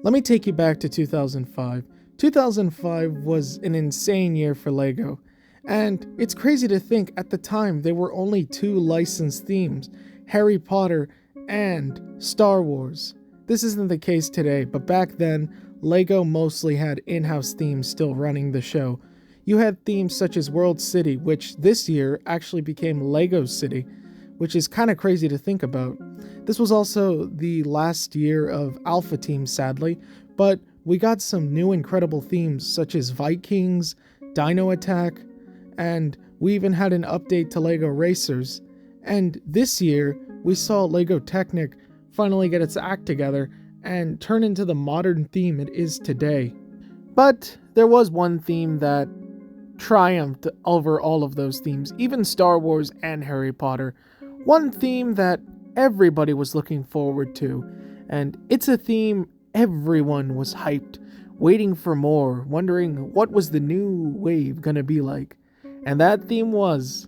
Let me take you back to 2005. 2005 was an insane year for LEGO, and it's crazy to think at the time there were only two licensed themes, Harry Potter and Star Wars. This isn't the case today, but back then, LEGO mostly had in-house themes still running the show. You had themes such as World City, which this year actually became LEGO City, which is kind of crazy to think about. This was also the last year of Alpha Team, sadly, but we got some new incredible themes such as Vikings, Dino Attack, and we even had an update to LEGO Racers. And this year, we saw LEGO Technic finally get its act together and turn into the modern theme it is today. But there was one theme that triumphed over all of those themes, even Star Wars and Harry Potter. One theme that everybody was looking forward to, and it's a theme everyone was hyped, waiting for more, wondering what was the new wave gonna be like. And that theme was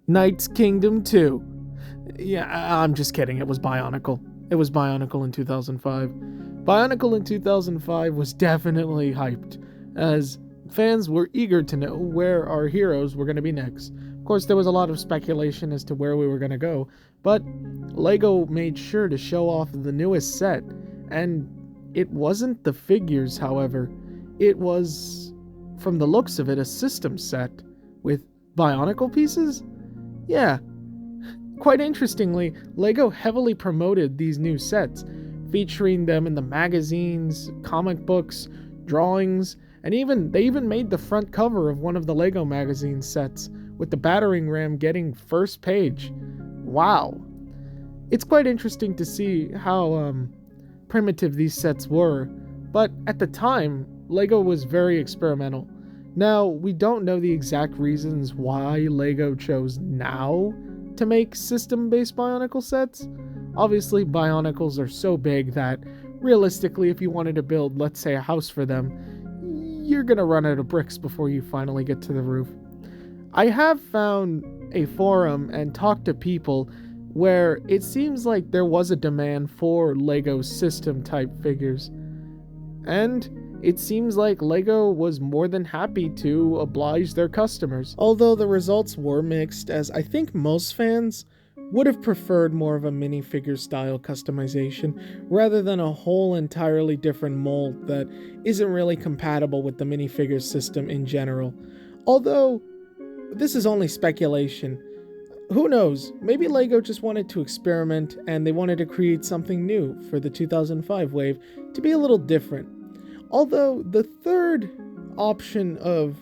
Knight's Kingdom 2. Yeah, I'm just kidding, it was Bionicle. It was Bionicle in 2005. Bionicle in 2005 was definitely hyped, as fans were eager to know where our heroes were going to be next. Of course, there was a lot of speculation as to where we were going to go, but LEGO made sure to show off the newest set, and it wasn't the figures, however. It was, from the looks of it, a system set with Bionicle pieces? Yeah. Quite interestingly, LEGO heavily promoted these new sets, featuring them in the magazines, comic books, drawings, and they even made the front cover of one of the LEGO magazine sets, with the battering ram getting first page. Wow. It's quite interesting to see how primitive these sets were, but at the time, LEGO was very experimental. Now, we don't know the exact reasons why LEGO chose now to make system-based Bionicle sets. Obviously, Bionicles are so big that, realistically, if you wanted to build, let's say, a house for them, you're gonna run out of bricks before you finally get to the roof. I have found a forum and talked to people where it seems like there was a demand for LEGO system-type figures. And it seems like LEGO was more than happy to oblige their customers. Although the results were mixed, as I think most fans would have preferred more of a minifigure style customization rather than a whole entirely different mold that isn't really compatible with the minifigure system in general. Although, this is only speculation. Who knows? Maybe LEGO just wanted to experiment and they wanted to create something new for the 2005 wave to be a little different. Although the third option of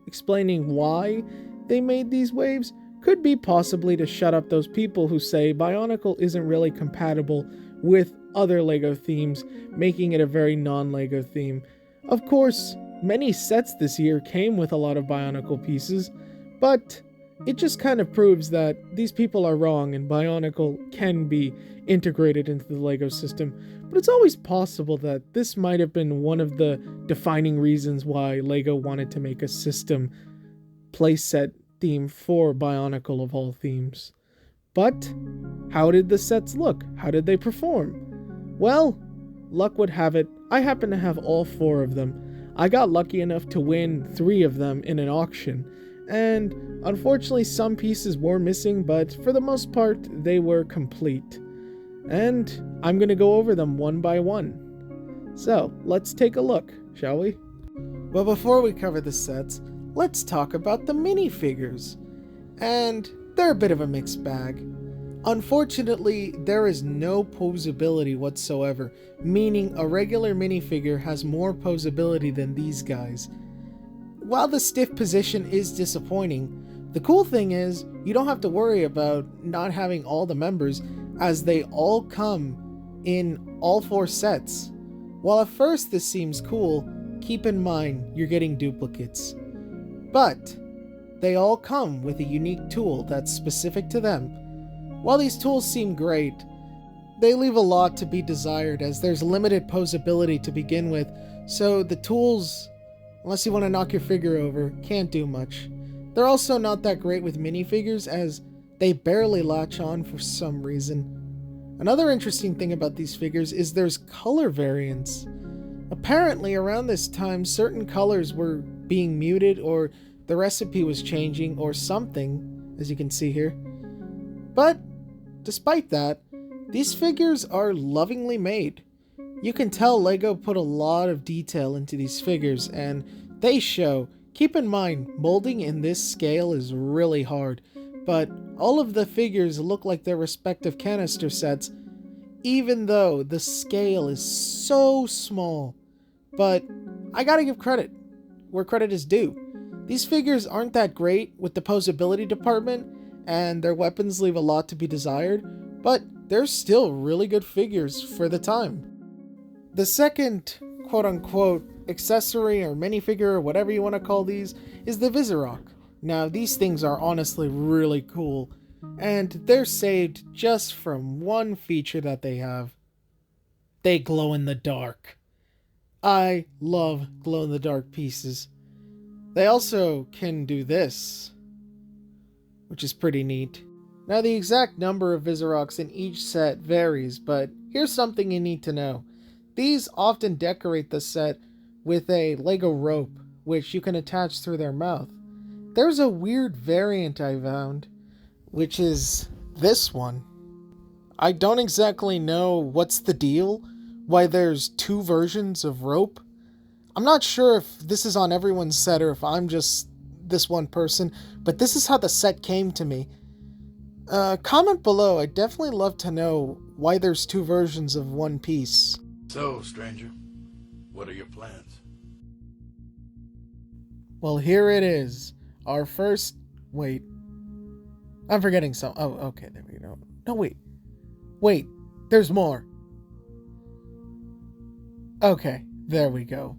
explaining why they made these waves could be possibly to shut up those people who say Bionicle isn't really compatible with other LEGO themes, making it a very non-LEGO theme. Of course, many sets this year came with a lot of Bionicle pieces, but it just kind of proves that these people are wrong and Bionicle can be integrated into the LEGO system. But it's always possible that this might have been one of the defining reasons why LEGO wanted to make a system playset theme for Bionicle of all themes. But how did the sets look? How did they perform? Well, luck would have it, I happen to have all 4 of them. I got lucky enough to win 3 of them in an auction. And unfortunately some pieces were missing, but for the most part they were complete. And I'm going to go over them one by one. So let's take a look, shall we? But before we cover the sets, let's talk about the minifigures. And they're a bit of a mixed bag. Unfortunately, there is no posability whatsoever, meaning a regular minifigure has more posability than these guys. While the stiff position is disappointing, the cool thing is you don't have to worry about not having all the members, as they all come in all 4 sets. While at first this seems cool, keep in mind you're getting duplicates. But they all come with a unique tool that's specific to them. While these tools seem great, they leave a lot to be desired, as there's limited posability to begin with, so the tools, unless you want to knock your figure over, can't do much. They're also not that great with minifigures, as they barely latch on for some reason. Another interesting thing about these figures is there's color variance. Apparently, around this time, certain colors were being muted, or the recipe was changing, or something, as you can see here. But, despite that, these figures are lovingly made. You can tell LEGO put a lot of detail into these figures, and they show. Keep in mind, molding in this scale is really hard, but all of the figures look like their respective canister sets, even though the scale is so small. But I gotta give credit where credit is due. These figures aren't that great with the posability department, and their weapons leave a lot to be desired, but they're still really good figures for the time. The second quote-unquote accessory or minifigure or whatever you want to call these is the Visorok. Now, these things are honestly really cool, and they're saved just from one feature that they have. They glow in the dark. I love glow-in-the-dark pieces. They also can do this, which is pretty neat. Now, the exact number of Visoroks in each set varies, but here's something you need to know. These often decorate the set with a Lego rope, which you can attach through their mouth. There's a weird variant I found, which is this one. I don't exactly know what's the deal, why there's two versions of rope. I'm not sure if this is on everyone's set or if I'm just this one person, but this is how the set came to me. Comment below. I'd definitely love to know why there's two versions of one piece. So, stranger, what are your plans? Well, here it is. Our first... Wait. I'm forgetting some... Oh, okay, there we go. No, wait. Wait, there's more. Okay, there we go.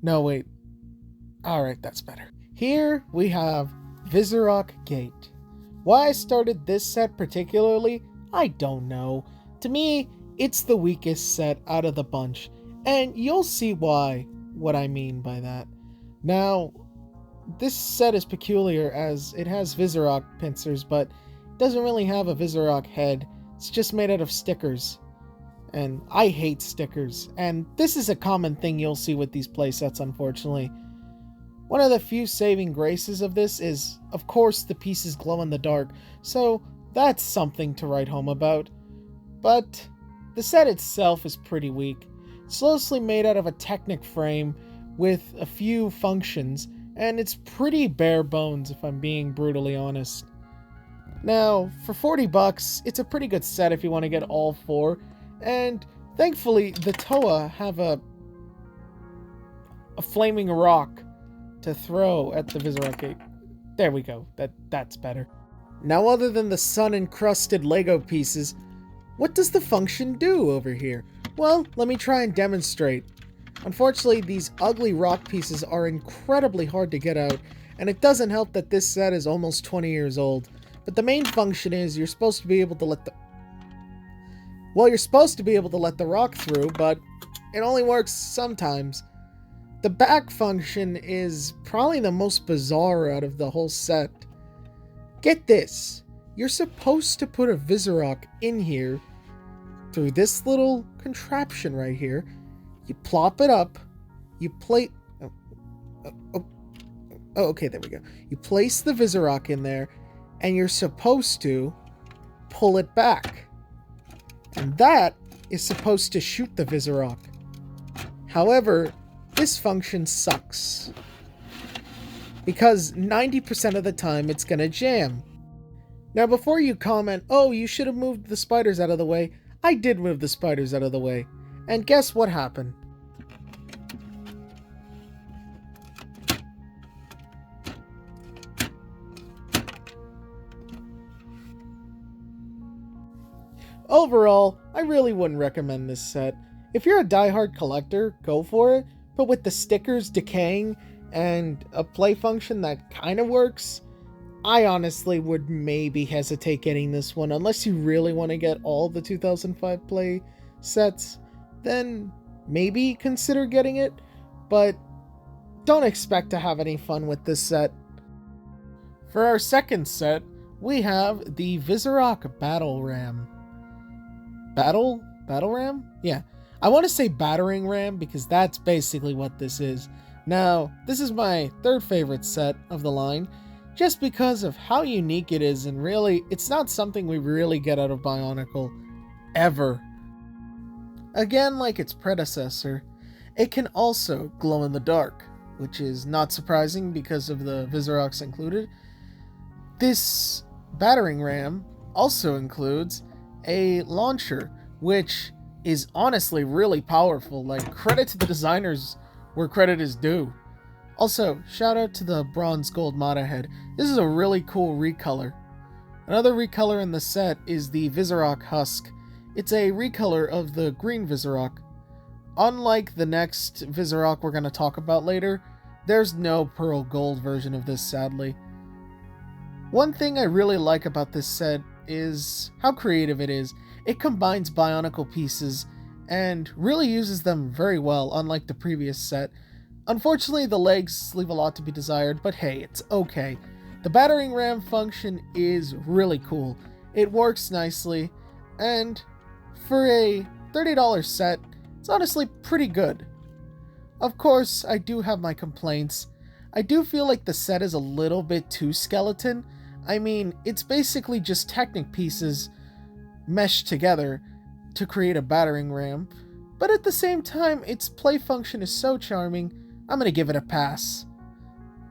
No, wait. Alright, that's better. Here we have Visorok Gate. Why I started this set particularly, I don't know. To me, it's the weakest set out of the bunch, and you'll see why, what I mean by that. Now, this set is peculiar as it has Visorok pincers, but it doesn't really have a Visorok head. It's just made out of stickers. And I hate stickers, and this is a common thing you'll see with these playsets, unfortunately. One of the few saving graces of this is, of course, the pieces glow in the dark, so that's something to write home about. But the set itself is pretty weak. It's mostly made out of a Technic frame with a few functions, and it's pretty bare bones if I'm being brutally honest. Now, for $40, it's a pretty good set if you want to get all four, and thankfully the Toa have a flaming rock to throw at the Visorok Gate. There we go, that's better. Now, other than the sun-encrusted Lego pieces, what does the function do over here? Well, let me try and demonstrate. Unfortunately, these ugly rock pieces are incredibly hard to get out, and it doesn't help that this set is almost 20 years old. But the main function is you're supposed to be able to let the... Well, you're supposed to be able to let the rock through, but it only works sometimes. The back function is probably the most bizarre out of the whole set. Get this. You're supposed to put a Visorok in here through this little contraption right here. You plop it up. You plate... Oh, okay, there we go. You place the Visorok in there, and you're supposed to pull it back. And that is supposed to shoot the Visorok. However, this function sucks, because 90% of the time it's gonna jam. Now, before you comment, oh, you should have moved the spiders out of the way, I did move the spiders out of the way. And guess what happened? Overall, I really wouldn't recommend this set. If you're a diehard collector, go for it, but with the stickers decaying and a play function that kind of works, I honestly would maybe hesitate getting this one. Unless you really want to get all the 2005 play sets, then maybe consider getting it, but don't expect to have any fun with this set. For our second set, we have the Visorok Battle Ram. Battle ram? Yeah. I want to say battering ram because that's basically what this is. Now, this is my third favorite set of the line, just because of how unique it is, and really, it's not something we really get out of Bionicle ever. Again, like its predecessor, it can also glow in the dark, which is not surprising because of the Visorocks included. This battering ram also includes a launcher, which is honestly really powerful. Like, credit to the designers where credit is due. Also, shout out to the bronze gold Mata head. This is a really cool recolor. Another recolor in the set is the Visorock Husk. It's a recolor of the green Visorock. Unlike the next Visorock we're going to talk about later, there's no pearl gold version of this, sadly. One thing I really like about this set is how creative it is. It combines Bionicle pieces and really uses them very well, unlike the previous set. Unfortunately, the legs leave a lot to be desired, but hey, it's okay. The battering ram function is really cool. It works nicely, and for a $30 set, it's honestly pretty good. Of course, I do have my complaints. I do feel like the set is a little bit too skeleton. I mean, it's basically just Technic pieces meshed together to create a battering ram, but at the same time, its play function is so charming, I'm gonna give it a pass.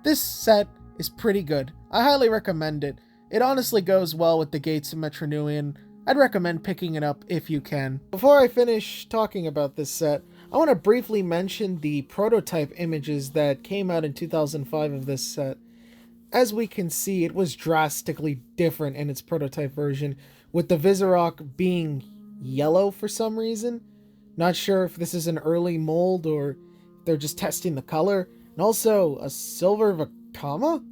This set is pretty good. I highly recommend it. It honestly goes well with the Gates of Metronuian. I'd recommend picking it up if you can. Before I finish talking about this set, I want to briefly mention the prototype images that came out in 2005 of this set. As we can see, it was drastically different in its prototype version, with the Visorock being yellow for some reason. Not sure if this is an early mold or if they're just testing the color. And also, a silver Vakama?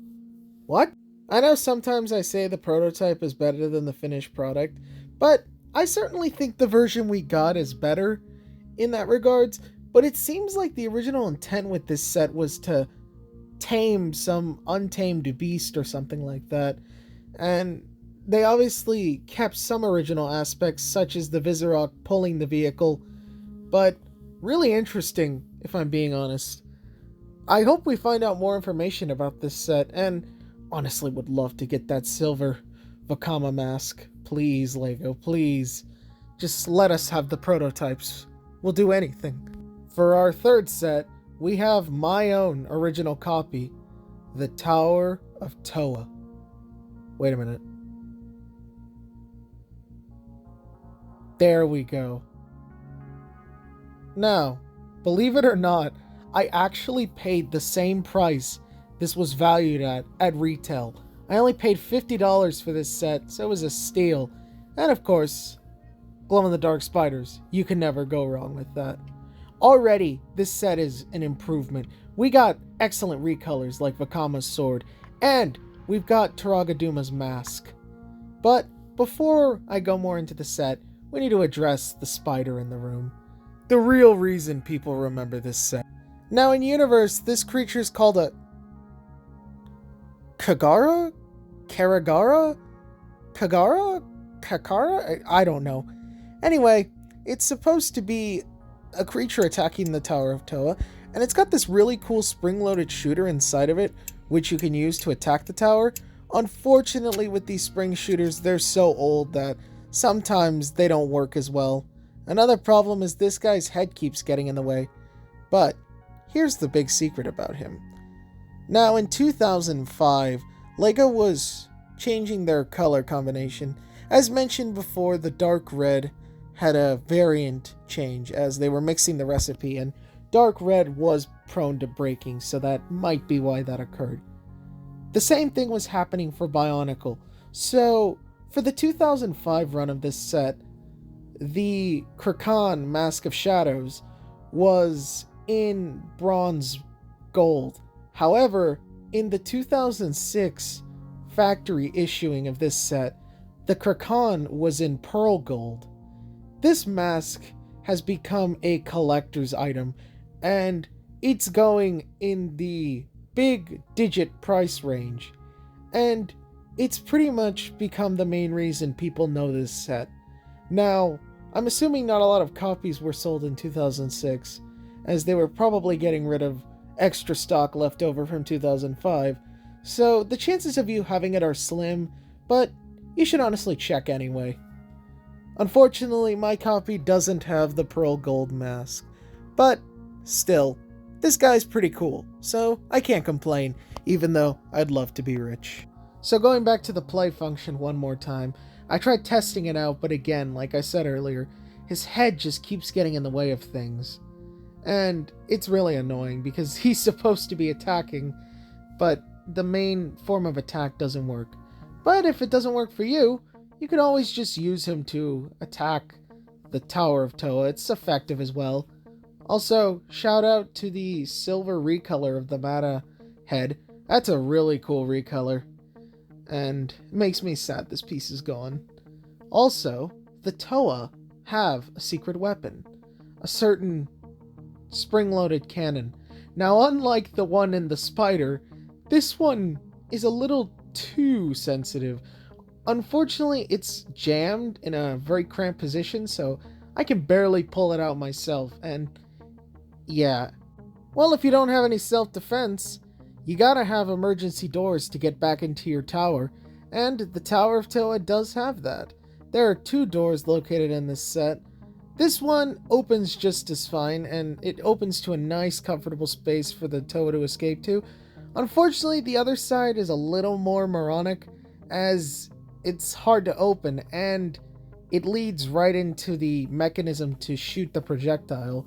What? I know sometimes I say the prototype is better than the finished product, but I certainly think the version we got is better in that regards, but it seems like the original intent with this set was to tame some untamed beast or something like that, and they obviously kept some original aspects such as the Visorock pulling the vehicle, but really interesting if I'm being honest. I hope we find out more information about this set, and honestly would love to get that silver Vakama mask. Please, LEGO, please. Just let us have the prototypes. We'll do anything. For our third set, we have my own original copy, the Tower of Toa. Wait a minute. There we go. Now, believe it or not, I actually paid the same price this was valued at retail. I only paid $50 for this set, so it was a steal. And of course, glow-in-the-dark spiders. You can never go wrong with that. Already, this set is an improvement. We got excellent recolors like Vakama's sword, and we've got Taragaduma's mask. But before I go more into the set, we need to address the spider in the room. The real reason people remember this set. Now in universe, this creature is called a Kagara? Karagara? Kagara? Kakara? I don't know. Anyway, it's supposed to be a creature attacking the Tower of Toa, and it's got this really cool spring-loaded shooter inside of it, which you can use to attack the tower. Unfortunately, with these spring shooters, they're so old that sometimes they don't work as well. Another problem is this guy's head keeps getting in the way. But here's the big secret about him. Now, in 2005, LEGO was changing their color combination. As mentioned before, the dark red had a variant change as they were mixing the recipe, and dark red was prone to breaking, so that might be why that occurred. The same thing was happening for Bionicle. So, for the 2005 run of this set, the Krakan Mask of Shadows was in bronze gold. However, in the 2006 factory issuing of this set, the Krakan was in pearl gold. This mask has become a collector's item, and it's going in the big digit price range, and it's pretty much become the main reason people know this set. Now, I'm assuming not a lot of copies were sold in 2006, as they were probably getting rid of extra stock left over from 2005, so the chances of you having it are slim, but you should honestly check anyway. Unfortunately, my copy doesn't have the pearl gold mask, but still, this guy's pretty cool, so I can't complain, even though I'd love to be rich. So going back to the play function one more time, I tried testing it out, but again, like I said earlier, his head just keeps getting in the way of things. And it's really annoying because he's supposed to be attacking, but the main form of attack doesn't work. But if it doesn't work for you, you can always just use him to attack the Tower of Toa. It's effective as well. Also, shout out to the silver recolor of the Mata head. That's a really cool recolor. And it makes me sad this piece is gone. Also, the Toa have a secret weapon. A certain spring-loaded cannon. Now, unlike the one in the Spider, this one is a little too sensitive. Unfortunately, it's jammed in a very cramped position, so I can barely pull it out myself, and yeah. Well, if you don't have any self-defense, you gotta have emergency doors to get back into your tower, and the Tower of Toa does have that. There are 2 doors located in this set. This one opens just as fine, and it opens to a nice, comfortable space for the Toa to escape to. Unfortunately, the other side is a little more moronic, as it's hard to open, and it leads right into the mechanism to shoot the projectile.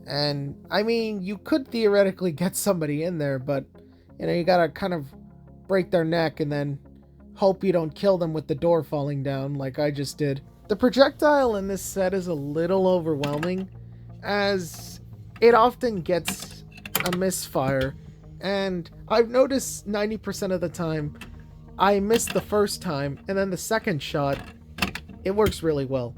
And, I mean, you could theoretically get somebody in there, but, you gotta kind of break their neck and then hope you don't kill them with the door falling down like I just did. The projectile in this set is a little overwhelming, as it often gets a misfire, and I've noticed 90% of the time I miss the first time, and then the second shot, it works really well.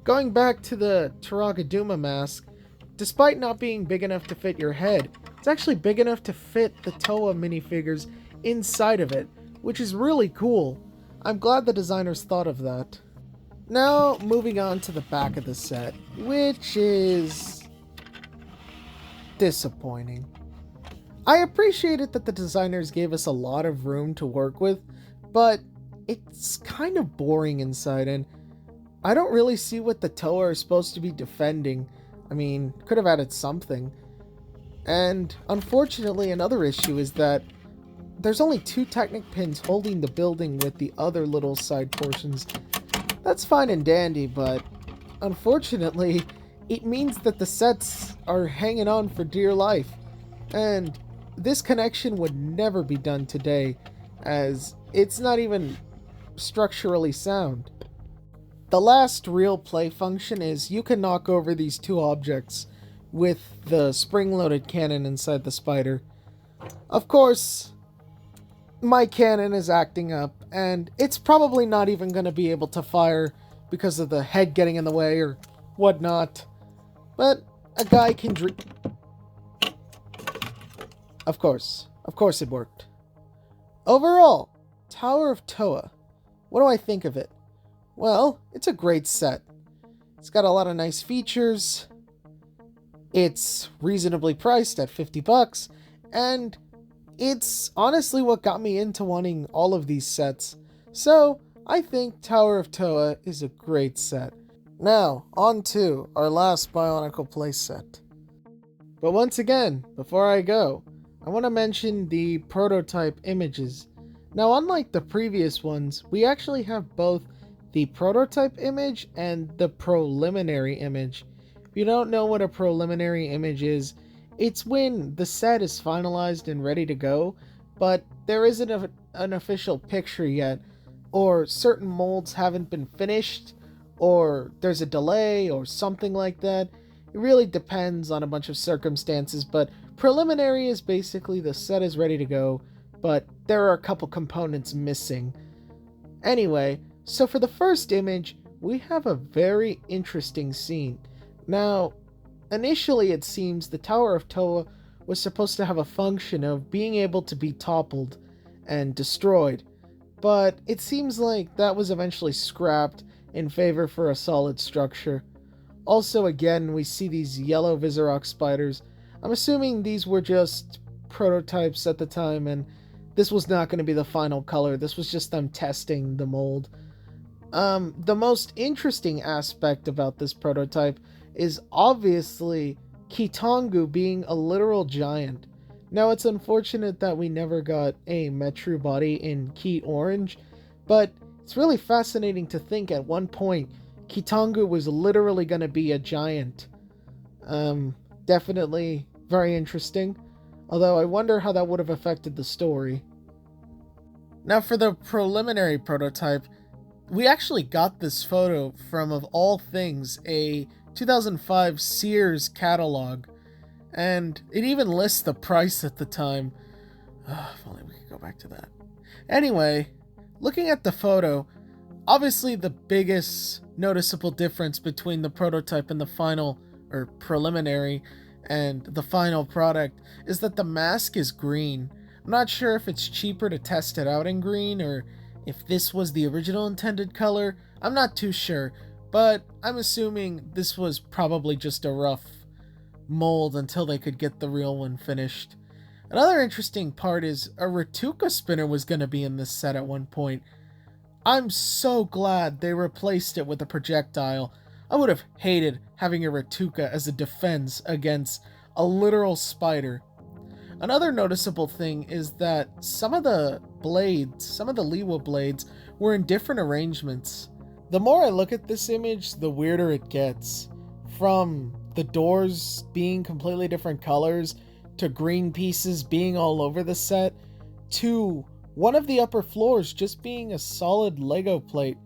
Going back to the Taragaduma mask, despite not being big enough to fit your head, it's actually big enough to fit the Toa minifigures inside of it, which is really cool. I'm glad the designers thought of that. Now, moving on to the back of the set, which is disappointing. I appreciated that the designers gave us a lot of room to work with, but it's kind of boring inside, and I don't really see what the Toa are supposed to be defending. I mean, could have added something. And unfortunately, another issue is that there's only 2 Technic pins holding the building with the other little side portions. That's fine and dandy, but unfortunately, it means that the sets are hanging on for dear life. And this connection would never be done today, as it's not even structurally sound. The last real play function is you can knock over these 2 objects with the spring-loaded cannon inside the Spider. Of course, my cannon is acting up, and it's probably not even going to be able to fire because of the head getting in the way or whatnot. But a guy can dream. Of course it worked. Overall, Tower of Toa. What do I think of it? Well, it's a great set. It's got a lot of nice features. It's reasonably priced at $50, and it's honestly what got me into wanting all of these sets. So, I think Tower of Toa is a great set. Now, on to our last Bionicle playset. But once again, before I go, I want to mention the prototype images. Now, unlike the previous ones, we actually have both the prototype image and the preliminary image. If you don't know what a preliminary image is, it's when the set is finalized and ready to go, but there isn't an official picture yet, or certain molds haven't been finished, or there's a delay, or something like that. It really depends on a bunch of circumstances, but preliminary is basically the set is ready to go, but there are a couple components missing. Anyway, so for the first image, we have a very interesting scene. Now, initially it seems the Tower of Toa was supposed to have a function of being able to be toppled and destroyed, but it seems like that was eventually scrapped, in favor for a solid structure. Also, again, we see these yellow Viserock spiders. I'm assuming these were just prototypes at the time, and this was not going to be the final color. This was just them testing the mold. The most interesting aspect about this prototype is obviously Kitongu being a literal giant. Now, it's unfortunate that we never got a Metru body in Ki Orange, but it's really fascinating to think at one point Kitongu was literally going to be a giant. Definitely very interesting, although I wonder how that would have affected the story. Now, for the preliminary prototype, we actually got this photo from, of all things, a 2005 Sears catalog, and it even lists the price at the time. If only we could go back to that. Anyway, looking at the photo, obviously the biggest noticeable difference between the prototype and the final, or preliminary, and the final product is that the mask is green. I'm not sure if it's cheaper to test it out in green, or if this was the original intended color. I'm not too sure, but I'm assuming this was probably just a rough mold until they could get the real one finished. Another interesting part is a Ratuka spinner was going to be in this set at one point. I'm so glad they replaced it with a projectile. I would have hated having a Ratuka as a defense against a literal spider. Another noticeable thing is that some of the blades, some of the Liwa blades, were in different arrangements. The more I look at this image, the weirder it gets. From the doors being completely different colors, to green pieces being all over the set, to one of the upper floors just being a solid Lego plate.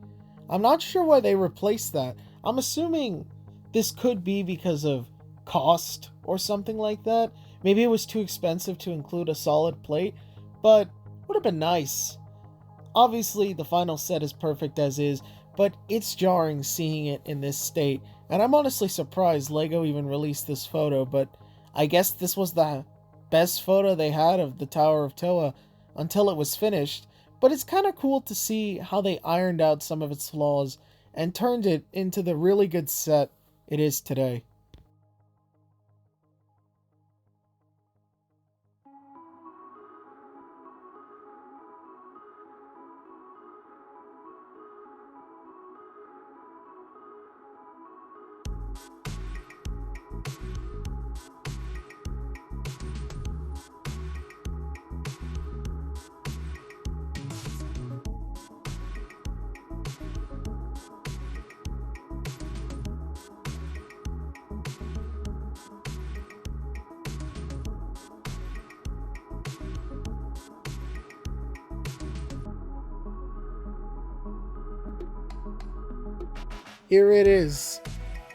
I'm not sure why they replaced that. I'm assuming this could be because of cost or something like that. Maybe it was too expensive to include a solid plate, but would have been nice. Obviously, the final set is perfect as is, but it's jarring seeing it in this state, and I'm honestly surprised LEGO even released this photo, but I guess this was the best photo they had of the Tower of Toa until it was finished. But it's kind of cool to see how they ironed out some of its flaws and turned it into the really good set it is today. Here it is,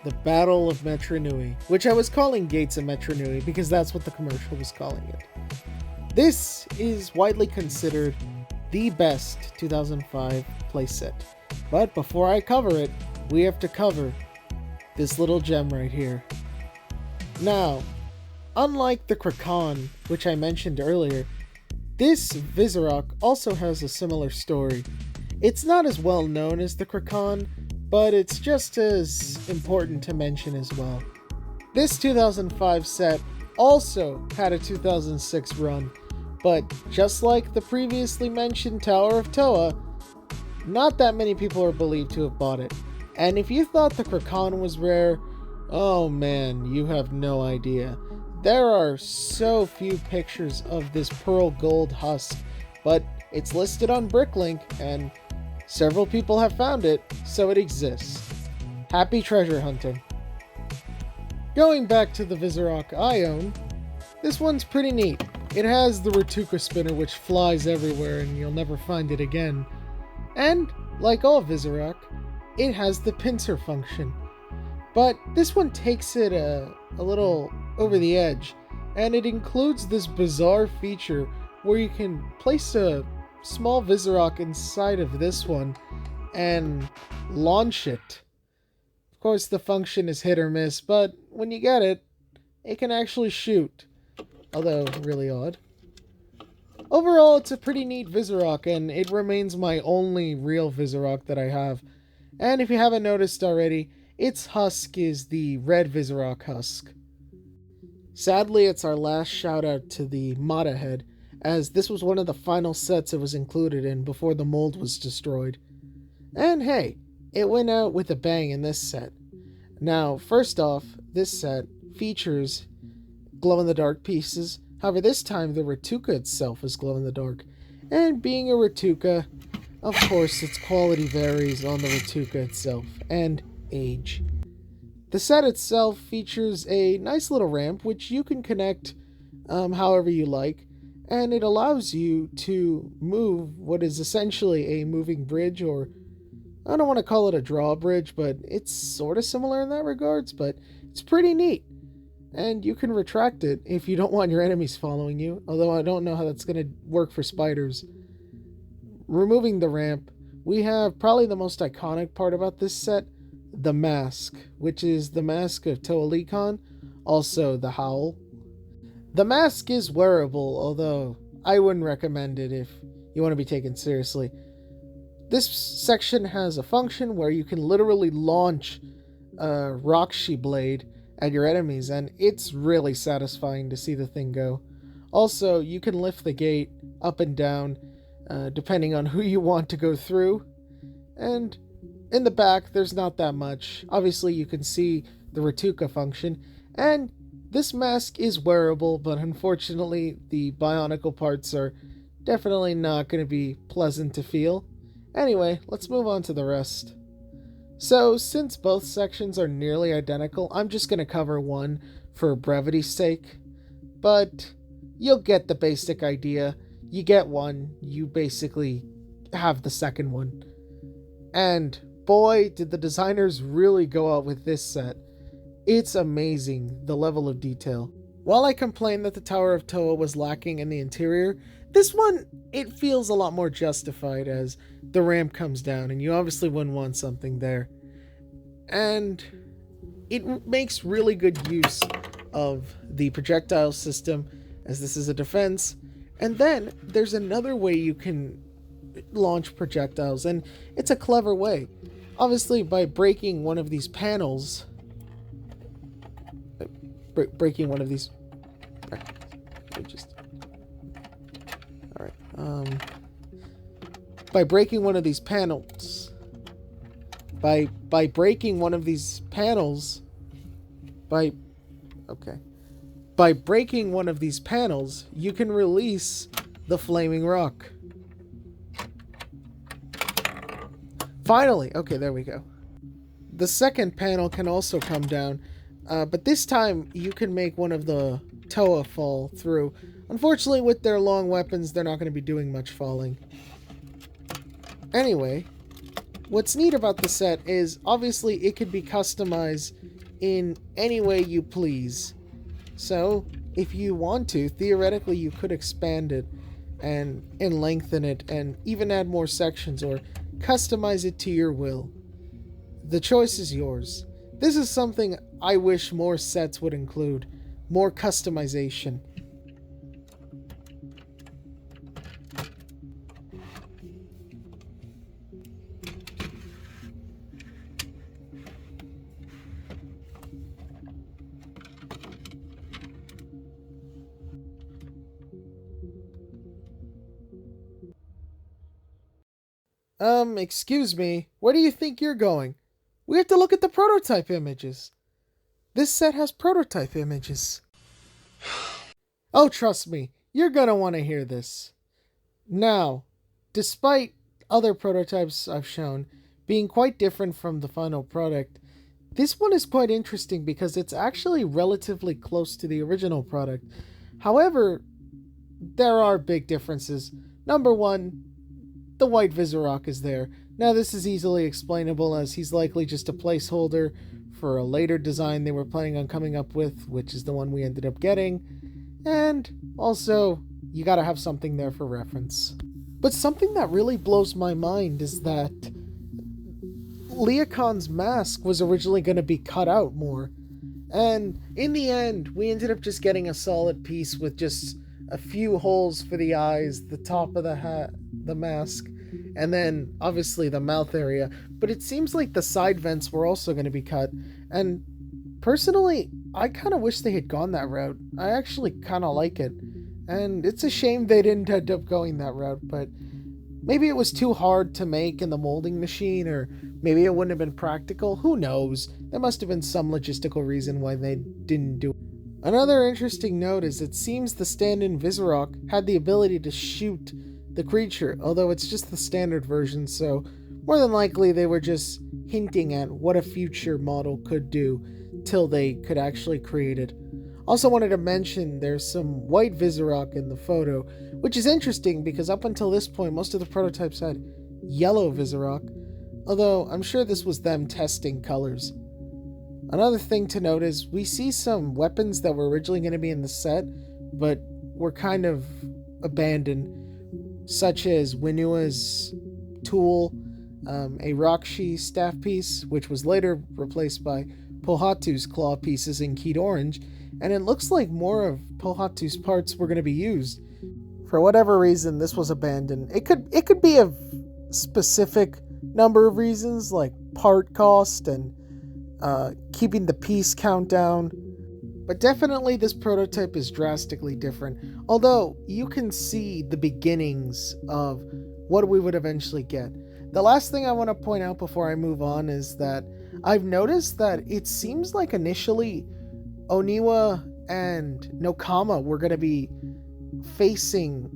the Battle of Metronui, which I was calling Gates of Metronui because that's what the commercial was calling it. This is widely considered the best 2005 playset, but before I cover it, we have to cover this little gem right here. Now, unlike the Kraken, which I mentioned earlier, this Viserock also has a similar story. It's not as well known as the Kraken, but it's just as important to mention as well. This 2005 set also had a 2006 run, but just like the previously mentioned Tower of Toa, not that many people are believed to have bought it. And if you thought the Kraken was rare, oh man, you have no idea. There are so few pictures of this pearl gold husk, but it's listed on Bricklink and several people have found it, so it exists. Happy treasure hunting. Going back to the Viserock I own, this one's pretty neat. It has the Ratuka spinner which flies everywhere and you'll never find it again. And, like all Viserock, it has the pincer function. But this one takes it a little over the edge, and it includes this bizarre feature where you can place a small Viserock inside of this one and launch it. Of course, the function is hit or miss, but when you get it, it can actually shoot, although really odd. Overall, it's a pretty neat Viserock, and it remains my only real Viserock that I have. And if you haven't noticed already, its husk is the red Vizorock husk. Sadly, it's our last shout out to the Mata head, as this was one of the final sets it was included in before the mold was destroyed. And hey, it went out with a bang in this set. Now, first off, this set features glow-in-the-dark pieces. However, this time the Ratuka itself is glow-in-the-dark. And being a Ratuka, of course, its quality varies on the Ratuka itself, and age. The set itself features a nice little ramp, which you can connect however you like, and it allows you to move what is essentially a moving bridge, or I don't want to call it a drawbridge, but it's sort of similar in that regards, but it's pretty neat. And you can retract it if you don't want your enemies following you, although I don't know how that's going to work for spiders. Removing the ramp, we have probably the most iconic part about this set, the mask, which is the mask of Toalikon, also the Howl. The mask is wearable, although I wouldn't recommend it if you want to be taken seriously. This section has a function where you can literally launch a Rockshi blade at your enemies, and it's really satisfying to see the thing go. Also, you can lift the gate up and down, depending on who you want to go through. And in the back, there's not that much. Obviously, you can see the Ratuka function, and this mask is wearable, but unfortunately, the Bionicle parts are definitely not going to be pleasant to feel. Anyway, let's move on to the rest. So, since both sections are nearly identical, I'm just going to cover one for brevity's sake. But you'll get the basic idea. You get one, you basically have the second one. And boy, did the designers really go out with this set. It's amazing, the level of detail. While I complained that the Tower of Toa was lacking in the interior, this one, it feels a lot more justified as the ramp comes down, and you obviously wouldn't want something there. And it makes really good use of the projectile system, as this is a defense. And then there's another way you can launch projectiles, and it's a clever way. Obviously, by breaking one of these panels, breaking one of these. By breaking one of these panels, by breaking one of these panels, by breaking one of these panels, you can release the flaming rock. Finally, okay, there we go. The second panel can also come down, but this time you can make one of the Toa fall through. Unfortunately, with their long weapons, they're not going to be doing much falling. Anyway, what's neat about the set is, obviously, it could be customized in any way you please. So, if you want to, theoretically, you could expand it and lengthen it and even add more sections or customize it to your will. The choice is yours. This is something I wish more sets would include. More customization. Excuse me, where do you think you're going? We have to look at the prototype images. This set has prototype images. Oh, trust me, you're gonna want to hear this. Now, despite other prototypes I've shown being quite different from the final product, this one is quite interesting because it's actually relatively close to the original product. However, there are big differences. Number one, the white Vizorock is there. Now this is easily explainable as he's likely just a placeholder for a later design they were planning on coming up with, which is the one we ended up getting. And also, you gotta have something there for reference. But something that really blows my mind is that Leocon's mask was originally going to be cut out more. And in the end, we ended up just getting a solid piece with just a few holes for the eyes, the top of the mask, and then obviously the mouth area. But it seems like the side vents were also going to be cut. And personally, I kind of wish they had gone that route. I actually kind of like it. And it's a shame they didn't end up going that route, but maybe it was too hard to make in the molding machine, or maybe it wouldn't have been practical. Who knows? There must have been some logistical reason why they didn't do it. Another interesting note is it seems the stand-in Vizorok had the ability to shoot the creature, although it's just the standard version, so more than likely they were just hinting at what a future model could do till they could actually create it. Also wanted to mention there's some white Vizorok in the photo, which is interesting because up until this point most of the prototypes had yellow Vizorok, although I'm sure this was them testing colors. Another thing to note is we see some weapons that were originally going to be in the set, but were kind of abandoned, such as Winua's tool, a Rakshi staff piece, which was later replaced by Pohatu's claw pieces in Keyed Orange, and it looks like more of Pohatu's parts were going to be used. For whatever reason, this was abandoned. It could be a specific number of reasons, like part cost and keeping the piece count down. But definitely this prototype is drastically different, although you can see the beginnings of what we would eventually get. The last thing I want to point out before I move on is that I've noticed that it seems like initially Oniwa and Nokama were going to be facing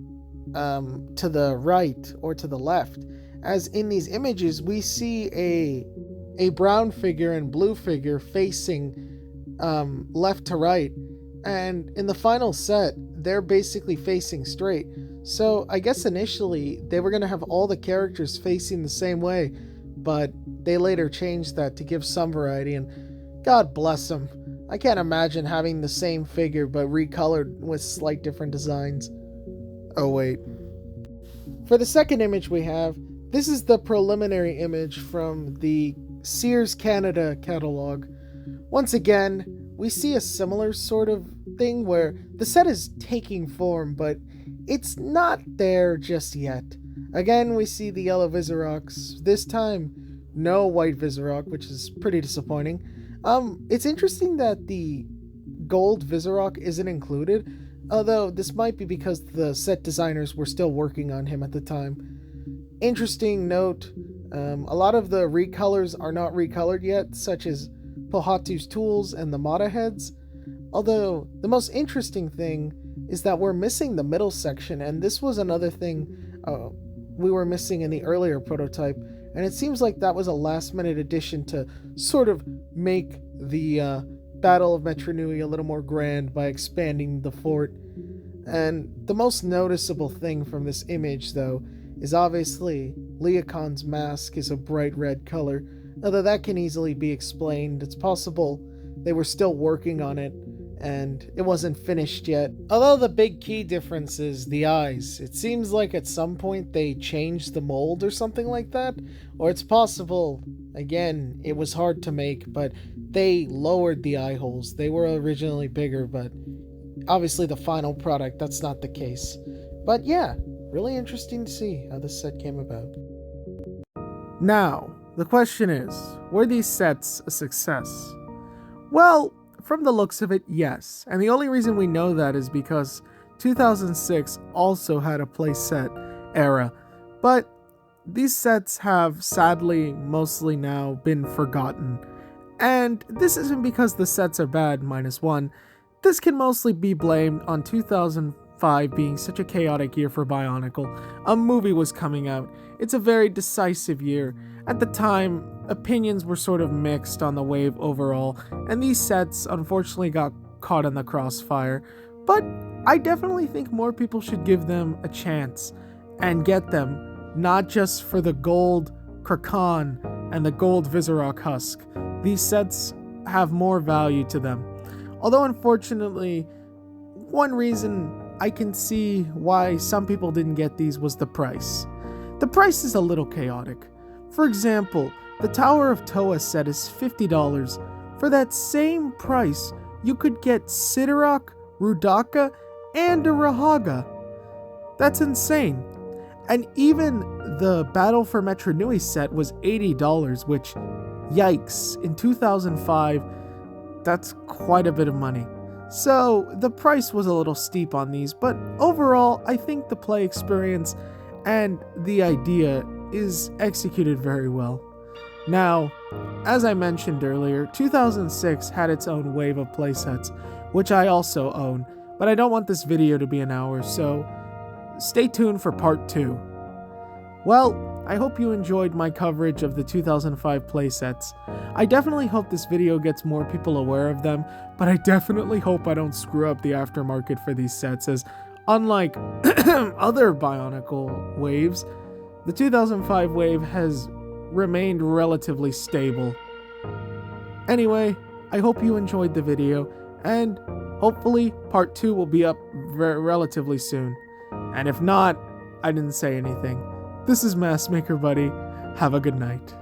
to the right or to the left, as in these images we see a brown figure and blue figure facing left to right, and in the final set they're basically facing straight. So I guess initially they were going to have all the characters facing the same way, but they later changed that to give some variety, and God bless them. I can't imagine having the same figure but recolored with slight different designs. Oh wait. For the second image we have, this is the preliminary image from the Sears Canada catalog. Once again, we see a similar sort of thing where the set is taking form, but it's not there just yet. Again, we see the yellow Vizoroks. This time, no white Vizorok, which is pretty disappointing. It's interesting that the gold Vizorok isn't included, although this might be because the set designers were still working on him at the time. Interesting note, a lot of the recolors are not recolored yet, such as Pohatu's tools and the Mata heads, although the most interesting thing is that we're missing the middle section, and this was another thing we were missing in the earlier prototype, and it seems like that was a last-minute addition to sort of make the Battle of Metronui a little more grand by expanding the fort. And the most noticeable thing from this image, though, is obviously Leocon's mask is a bright red color, although that can easily be explained. It's possible they were still working on it and it wasn't finished yet. Although the big key difference is the eyes. It seems like at some point they changed the mold or something like that, or it's possible, again, it was hard to make, but they lowered the eye holes. They were originally bigger, but obviously the final product, that's not the case. But yeah, really interesting to see how this set came about. Now, the question is, were these sets a success? Well, from the looks of it, yes. And the only reason we know that is because 2006 also had a playset era. But these sets have sadly mostly now been forgotten. And this isn't because the sets are bad, -1. This can mostly be blamed on 2005 being such a chaotic year for Bionicle. A movie was coming out. It's a very decisive year. At the time, opinions were sort of mixed on the wave overall, and these sets unfortunately got caught in the crossfire. But I definitely think more people should give them a chance and get them, not just for the gold Krakan and the gold Vizorok husk. These sets have more value to them. Although unfortunately, one reason I can see why some people didn't get these was the price. The price is a little chaotic. For example, the Tower of Toa set is $50. For that same price, you could get Sidorak, Rudaka, and a Rahaga. That's insane. And even the Battle for Metro Nui set was $80, which, yikes, in 2005, that's quite a bit of money. So the price was a little steep on these, but overall, I think the play experience and the idea is executed very well. Now, as I mentioned earlier, 2006 had its own wave of playsets, which I also own, but I don't want this video to be an hour, so stay tuned for part 2. Well, I hope you enjoyed my coverage of the 2005 playsets. I definitely hope this video gets more people aware of them, but I definitely hope I don't screw up the aftermarket for these sets, as unlike other Bionicle waves, the 2005 wave has remained relatively stable. Anyway, I hope you enjoyed the video, and hopefully part 2 will be up relatively soon. And if not, I didn't say anything. This is Mask Maker Buddy. Have a good night.